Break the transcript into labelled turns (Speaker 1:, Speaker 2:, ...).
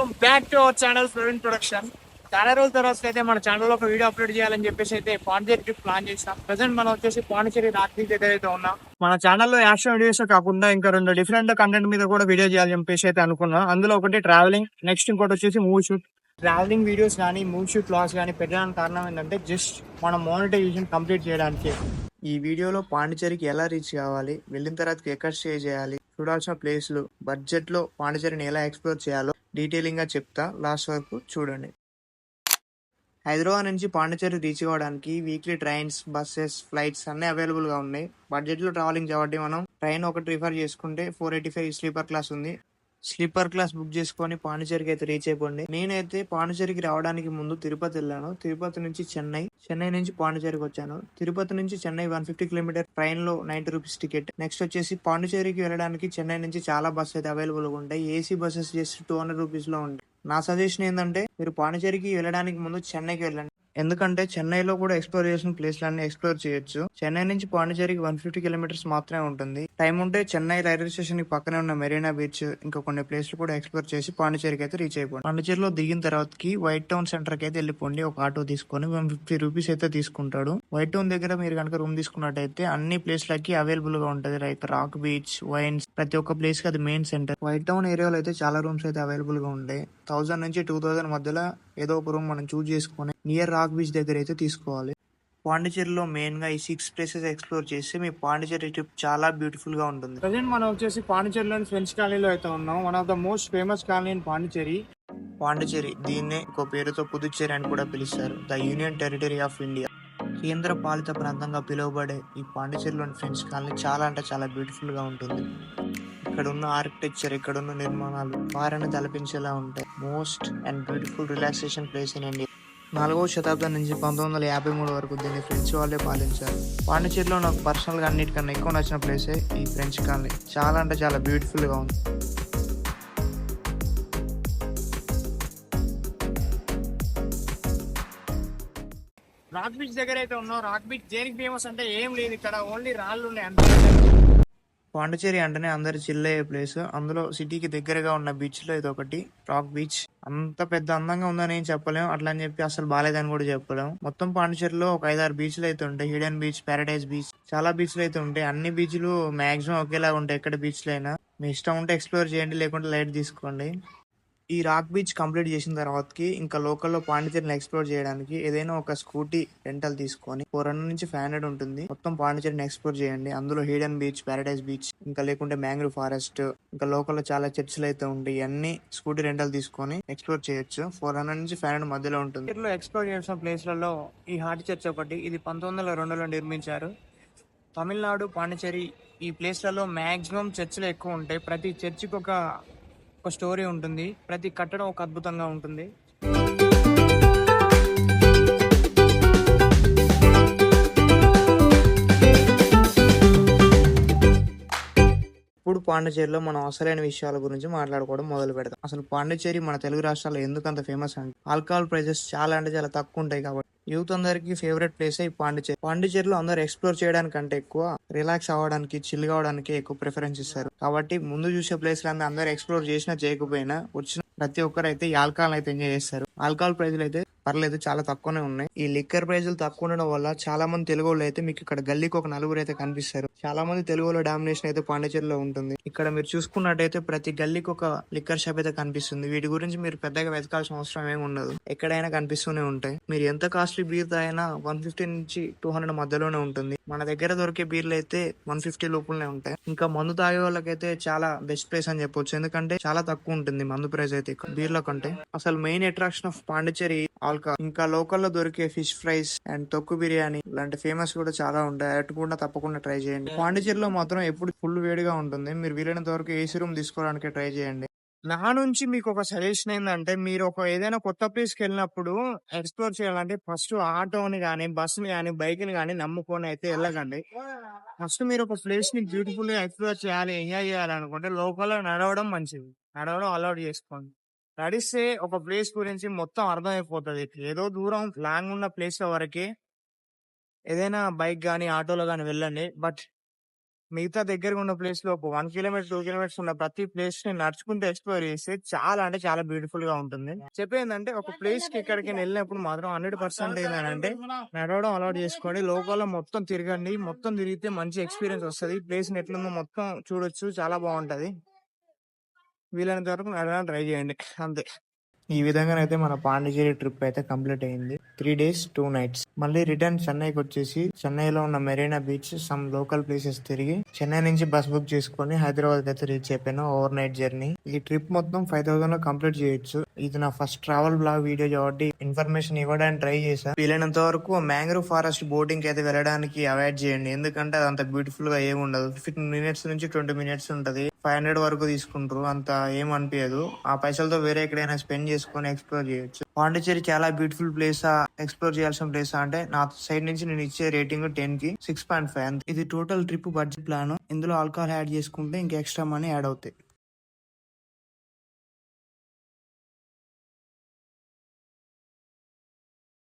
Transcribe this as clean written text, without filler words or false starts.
Speaker 1: Welcome back to our channel Praveen production. చాలా రోజుల తర్వాత అయితే మన ఛానల్ ఒక వీడియో అప్లోడ్ చేయాలని చెప్పేసి అయితే పాండిచేరి ట్రిప్ ప్లాన్ చేస్తాం. ప్రజెంట్ మనం వచ్చేసి పాండిచేరి రాత్రి దగ్గర అయితే ఉన్నాం. మన ఛానల్లో యాక్షన్ వీడియోస్ కాకుండా ఇంకా రెండు డిఫరెంట్ కంటెంట్ మీద కూడా వీడియో చేయాలని చెప్పేసి అయితే అనుకున్నాం. అందులో ఒకటి ట్రావెలింగ్, నెక్స్ట్ ఇంకోటి వచ్చేసి మూవీ షూట్. ట్రావెలింగ్ వీడియోస్ కానీ మూవీ షూట్ వ్లాగ్స్ కానీ పెట్టడానికి కారణం ఏంటంటే జస్ట్ మన మానిటైజేషన్ కంప్లీట్ చేయడానికి. ఈ వీడియోలో పాండిచేరికి ఎలా రీచ్ కావాలి, వెళ్ళిన తర్వాత ఎక్కడ స్టే చేయాలి, చూడాల్సిన ప్లేస్లు, బడ్జెట్ లో పాండిచేరిని ఎలా ఎక్స్ప్లోర్ చేయాలో డీటెయిలింగ్ గా చెప్తా. లాస్ట్ వరకు చూడండి. హైదరాబాద్ నుంచి పాండిచేరి రీచ్ అవ్వడానికి వీక్లీ ట్రైన్స్, బస్సెస్, ఫ్లైట్స్ అన్ని అవైలబుల్ గా ఉన్నాయి. బడ్జెట్ లో ట్రావెలింగ్ కాబట్టి మనం ట్రైన్ ఒకటి రిఫర్ చేసుకుంటే 485 స్లీపర్ క్లాస్ ఉంది. స్లీపర్ క్లాస్ బుక్ చేసుకొని పాండిచేరికి అయితే రీచ్ అయిపోండి. నేనైతే పాండిచేరికి రావడానికి ముందు తిరుపతి వెళ్ళాను. తిరుపతి నుంచి చెన్నై నుంచి పాండిచేరికి వచ్చాను. తిరుపతి నుంచి చెన్నై 150 కిలోమీటర్, ట్రైన్ లో 90 రూపీస్ టికెట్. నెక్స్ట్ వచ్చేసి పాండిచేరికి వెళ్ళడానికి చెన్నై నుంచి చాలా బస్సు అయితే అవైలబుల్ గా ఉంటాయి. ఏసీ బస్సెస్ జస్ట్ 200 రూపీస్ లో ఉంటాయి. నా సజెషన్ ఏంటంటే మీరు పాండిచేరికి వెళ్ళడానికి ముందు చెన్నైకి వెళ్ళండి. ఎందుకంటే చెన్నైలో కూడా ఎక్స్ప్లోర్ చేసిన ప్లేస్లన్నీ ఎక్స్ప్లోర్ చేయొచ్చు. చెన్నై నుంచి పాండిచేరికి 150 కిలోమీటర్స్ మాత్రమే ఉంటుంది. టైం ఉంటే చెన్నై రైల్వే స్టేషన్ కి పక్కనే ఉన్న మెరీనా బీచ్, ఇంకా కొన్ని ప్లేస్లు కూడా ఎక్స్ప్లోర్ చేసి పాండిచేరికి అయితే రీచ్ అయిపోండి. పాండిచేరిలో దిగిన తర్వాతకి వైట్ టౌన్ సెంటర్ కి అయితే వెళ్ళిపోండి. ఒక ఆటో తీసుకొని 150 రూపీస్ అయితే తీసుకుంటాడు. వైట్ టౌన్ దగ్గర మీరు కనుక రూమ్ తీసుకున్నట్టయితే అన్ని ప్లేస్లకి అవైలబుల్ గా ఉంటది. లైక్ రాక్ బీచ్, వైన్స్, ప్రతి ఒక్క ప్లేస్ కి అది మెయిన్ సెంటర్. వైట్ టౌన్ ఏరియాలో అయితే చాలా రూమ్స్ అయితే అవైలబుల్ గా ఉంటాయి. 1000 నుంచి 2000 మధ్యలో ఏదో ఒక రూమ్ మనం చూస్ చేసుకుని నియర్ రాక్ బీచ్ దగ్గర అయితే తీసుకోవాలి. పాండిచేరిలో మెయిన్ గా ఈ 6 ప్లేసెస్ ఎక్స్ప్లోర్ చేస్తే మీ పాండిచేరి ట్రిప్ చాలా బ్యూటిఫుల్ గా ఉంటుంది. ప్రజెంట్ మనం వచ్చేసి పాండిచేరిలోని ఫ్రెంచ్ కాలనీలో అయితే ఉన్నాం. One of the most famous colony in Pondicherry. దీన్నే ఇంకో పేరుతో పుదుచ్చేరి అని కూడా పిలుస్తారు. The union territory of India. కేంద్ర పాలిత ప్రాంతంగా పిలువబడే ఈ పాండిచేరిలోని ఫ్రెంచ్ కాలనీ చాలా అంటే చాలా బ్యూటిఫుల్ గా ఉంటుంది. ఇక్కడ ఉన్న ఆర్కిటెక్చర్, ఇక్కడ ఉన్న నిర్మాణాలు వారిని తలపించేలా ఉంటాయి. Most and beautiful relaxation place in India. 4వ శతాబ్దం నుంచి 1953 వరకు దీన్ని ఫ్రెంచ్ వాళ్ళే పాలించారు. పాండిచేరిలో నాకు పర్సనల్ గా అన్నిటికన్నా ఎక్కువ నచ్చిన ప్లేసే ఈ ఫ్రెంచ్ కాలనీ. చాలా అంటే చాలా బ్యూటిఫుల్ గా ఉంది. రాక్ బీచ్ దగ్గర అయితే ఉన్నాం. రాక్ బీచ్ దేనికి ఫేమస్ అంటే ఏం లేదు, ఇక్కడ ఓన్లీ రాళ్ళు ఉన్నాయి అంతే. పాండిచేరి అంటేనే అందరు చిల్ అయ్యే ప్లేస్. అందులో సిటీకి దగ్గరగా ఉన్న బీచ్ లో ఇది ఒకటి, రాక్ బీచ్. అంత పెద్ద అందంగా ఉందని ఏం చెప్పలేం, అట్లా అని చెప్పి అసలు బాలేదని కూడా చెప్పలేం. మొత్తం పాండిచేరిలో ఒక 5-6 బీచ్లు అయితే ఉంటాయి. హిడెన్ బీచ్, పారడైజ్ బీచ్, చాలా బీచ్లు అయితే ఉంటాయి. అన్ని బీచ్లు మాక్సిమం ఒకేలా ఉంటాయి. ఎక్కడ బీచ్లు అయినా మీ ఇష్టం ఉంటే ఎక్స్ప్లోర్ చేయండి, లేకుంటే లైట్ తీసుకోండి. ఈ రాక్ బీచ్ కంప్లీట్ చేసిన తర్వాతకి ఇంకా లోకల్లో పాండిచేరిని ఎక్స్ప్లోర్ చేయడానికి ఏదైనా ఒక స్కూటీ రెంటల్ తీసుకొని 400 నుంచి 500 ఉంటుంది. మొత్తం పాండిచేరిని ఎక్స్ప్లోర్ చేయండి. అందులో హిడెన్ బీచ్, పారడైజ్ బీచ్, ఇంకా లేకుంటే మ్యాంగ్రూవ్ ఫారెస్ట్, ఇంకా లోకల్లో చాలా చర్చిలు అయితే ఉంటాయి. అన్ని స్కూటీ రెంటల్ తీసుకొని ఎక్స్ప్లోర్ చేయొచ్చు. 400 నుంచి 500 మధ్యలో ఉంటుంది. ఎక్స్ప్లోర్ చేసిన ప్లేస్లలో ఈ హార్ట్ చర్చ్ ఒకటి. ఇది 1902లో నిర్మించారు. తమిళనాడు, పాండిచేరి ఈ ప్లేస్లలో మాక్సిమం చర్చిలు ఎక్కువ ఉంటాయి. ప్రతి చర్చికి ఒక స్టోరీ ఉంటుంది. ప్రతి కట్టడం ఒక అద్భుతంగా ఉంటుంది. ఇప్పుడు పాండిచేరిలో మనం అసలైన విషయాల గురించి మాట్లాడుకోవడం మొదలు పెడతాం. అసలు పాండిచేరి మన తెలుగు రాష్ట్రాల్లో ఎందుకు అంత ఫేమస్ అంటే ఆల్కహాల్ ప్రైజెస్ చాలా అంటే చాలా తక్కువ ఉంటాయి కాబట్టి యూత్ అందరికి ఫేవరెట్ ప్లేస్ ఈ పాండిచేరి. పాండిచేరిలో అందరు ఎక్స్ప్లోర్ చేయడానికంటే ఎక్కువ రిలాక్స్ అవ్వడానికి, చిల్ కావడానికి ఎక్కువ ప్రిఫరెన్స్ ఇస్తారు. కాబట్టి ముందు చూసే ప్లేస్ అందరు ఎక్స్ప్లోర్ చేసినా చేయకపోయినా వచ్చిన ప్రతి ఒక్కరు అయితే ఈ ఆల్కహాల్ అయితే ఎంజాయ్ చేస్తారు. ఆల్కహాల్ ప్రైజులు అయితే పర్లేదు, చాలా తక్కువనే ఉన్నాయి. ఈ లిక్కర్ ప్రైజులు తక్కువ ఉండడం వల్ల చాలా మంది తెలుగు వాళ్ళు అయితే మీకు ఇక్కడ గల్లీకి ఒక 4 అయితే కనిపిస్తారు. చాలా మంది తెలుగు వాళ్ళ డామినేషన్ అయితే పాండిచేరిలో ఉంటుంది. ఇక్కడ మీరు చూసుకున్నట్టయితే ప్రతి గల్లీకి ఒక లిక్కర్ షాప్ అయితే కనిపిస్తుంది. వీటి గురించి మీరు పెద్దగా వెతకాల్సిన అవసరం ఏమి ఉండదు, ఎక్కడైనా కనిపిస్తూనే ఉంటాయి. మీరు ఎంత కాస్ట్లీ బీర్ తాగినా 150 నుంచి 200 మధ్యలోనే ఉంటుంది. మన దగ్గర దొరికే బీర్లు అయితే 150 లోపులనే ఉంటాయి. ఇంకా మందు తాగే వాళ్ళకైతే చాలా బెస్ట్ ప్లేస్ అని చెప్పొచ్చు. ఎందుకంటే చాలా తక్కువ ఉంటుంది మందు ప్రైస్ అయితే బీర్ల కంటే. అసలు main attraction of Pondicherry alcohol. ఇంకా లోకల్లో దొరికే ఫిష్ ఫ్రైస్ అండ్ తొక్కు బిర్యానీ ఇలాంటి ఫేమస్ కూడా చాలా ఉంటాయి. అటు కూడా తప్పకుండా ట్రై చేయండి. పాండిచేరిలో మాత్రం ఎప్పుడు ఫుల్ వేడిగా ఉంటుంది. మీరు వీలైనంత వరకు ఏసీ రూమ్ తీసుకోవడానికి ట్రై చేయండి. నా నుంచి మీకు ఒక సజెషన్ ఏంటంటే, మీరు ఒక ఏదైనా కొత్త ప్లేస్ కి వెళ్ళినప్పుడు ఎక్స్ప్లోర్ చేయాలంటే ఫస్ట్ ఆటోని కానీ, బస్సుని కానీ, బైక్ ని కానీ నమ్ముకొని అయితే వెళ్ళకండి. ఫస్ట్ మీరు ఒక ప్లేస్ ని బ్యూటిఫుల్ గా ఎక్స్ప్లోర్ చేయాలి, ఎంజాయ్ చేయాలనుకుంటే లోకల్ నడవడం మంచిది. నడవడం అలౌట్ చేసుకోండి. నడిస్తే ఒక ప్లేస్ గురించి మొత్తం అర్థమైపోతుంది. ఏదో దూరం లాంగ్ ఉన్న ప్లేస్ వరకే ఏదైనా బైక్ గానీ, ఆటోలో గానీ వెళ్ళండి. బట్ మిగతా దగ్గరగా ఉన్న ప్లేస్ లో ఒక 1 కిలోమీటర్ 2 కిలోమీటర్స్ ఉన్న ప్రతి ప్లేస్ ని నడుచుకుంటూ ఎక్స్ప్లోర్ చేస్తే చాలా అంటే చాలా బ్యూటిఫుల్ గా ఉంటుంది. చెప్పేందంటే ఒక ప్లేస్ కి ఎక్కడికి వెళ్ళినప్పుడు మాత్రం 100% ఏంటంటే నడవడం అలవాటు చేసుకోండి. లోకల్లో మొత్తం తిరగండి. మొత్తం తిరిగితే మంచి ఎక్స్పీరియన్స్ వస్తది. ప్లేస్ ఎట్లుందో మొత్తం చూడొచ్చు. చాలా బాగుంటది. వీలైనంత వరకు నడవడానికి ట్రై చేయండి. అంతే. ఈ విధంగానైతే మన పాండిచేరి ట్రిప్ అయితే కంప్లీట్ అయింది. 3 days 2 nights. మళ్ళీ రిటర్న్ చెన్నైకి వచ్చేసి చెన్నైలో ఉన్న Marina beach, some local places తిరిగి చెన్నై నుంచి బస్ బుక్ చేసుకొని హైదరాబాద్ అయితే రీచ్ అయిపోయాను. Over night journey. ఈ ట్రిప్ మొత్తం 5,000 లో కంప్లీట్ చేయొచ్చు. ఇది నా ఫస్ట్ ట్రావెల్ బ్లాగ్ వీడియో కాబట్టి ఇన్ఫర్మేషన్ ఇవ్వడానికి ట్రై చేశాను. వీలైనంత వరకు మ్యాంగ్రూవ్ ఫారెస్ట్ బోటింగ్ అయితే వెళ్ళడానికి అవాయిడ్ చేయండి. ఎందుకంటే అది అంత బ్యూటిఫుల్ గా ఏమి ఉండదు. 15 minutes నుంచి 20 minutes ఉంటది. 500 వరకు తీసుకుంటారు. అంత ఏం అనిపించదు. ఆ పైసలతో వేరే ఎక్కడైనా స్పెండ్ చేసుకొని ఎక్స్ప్లోర్ చేయొచ్చు. పాండిచేరి చాలా బ్యూటిఫుల్ ప్లేస్. ఎక్స్ప్లోర్ చేయాల్సిన ప్లేస్ అంటే నా సైడ్ నుంచి నేను ఇచ్చే రేటింగ్ 10 కి 6.5. ఇది టోటల్ ట్రిప్ బడ్జెట్ ప్లాన్. ఇందులో ఆల్కహాల్ యాడ్ చేసుకుంటే ఇంకా ఎక్స్ట్రా మనీ యాడ్ అవుతాయి.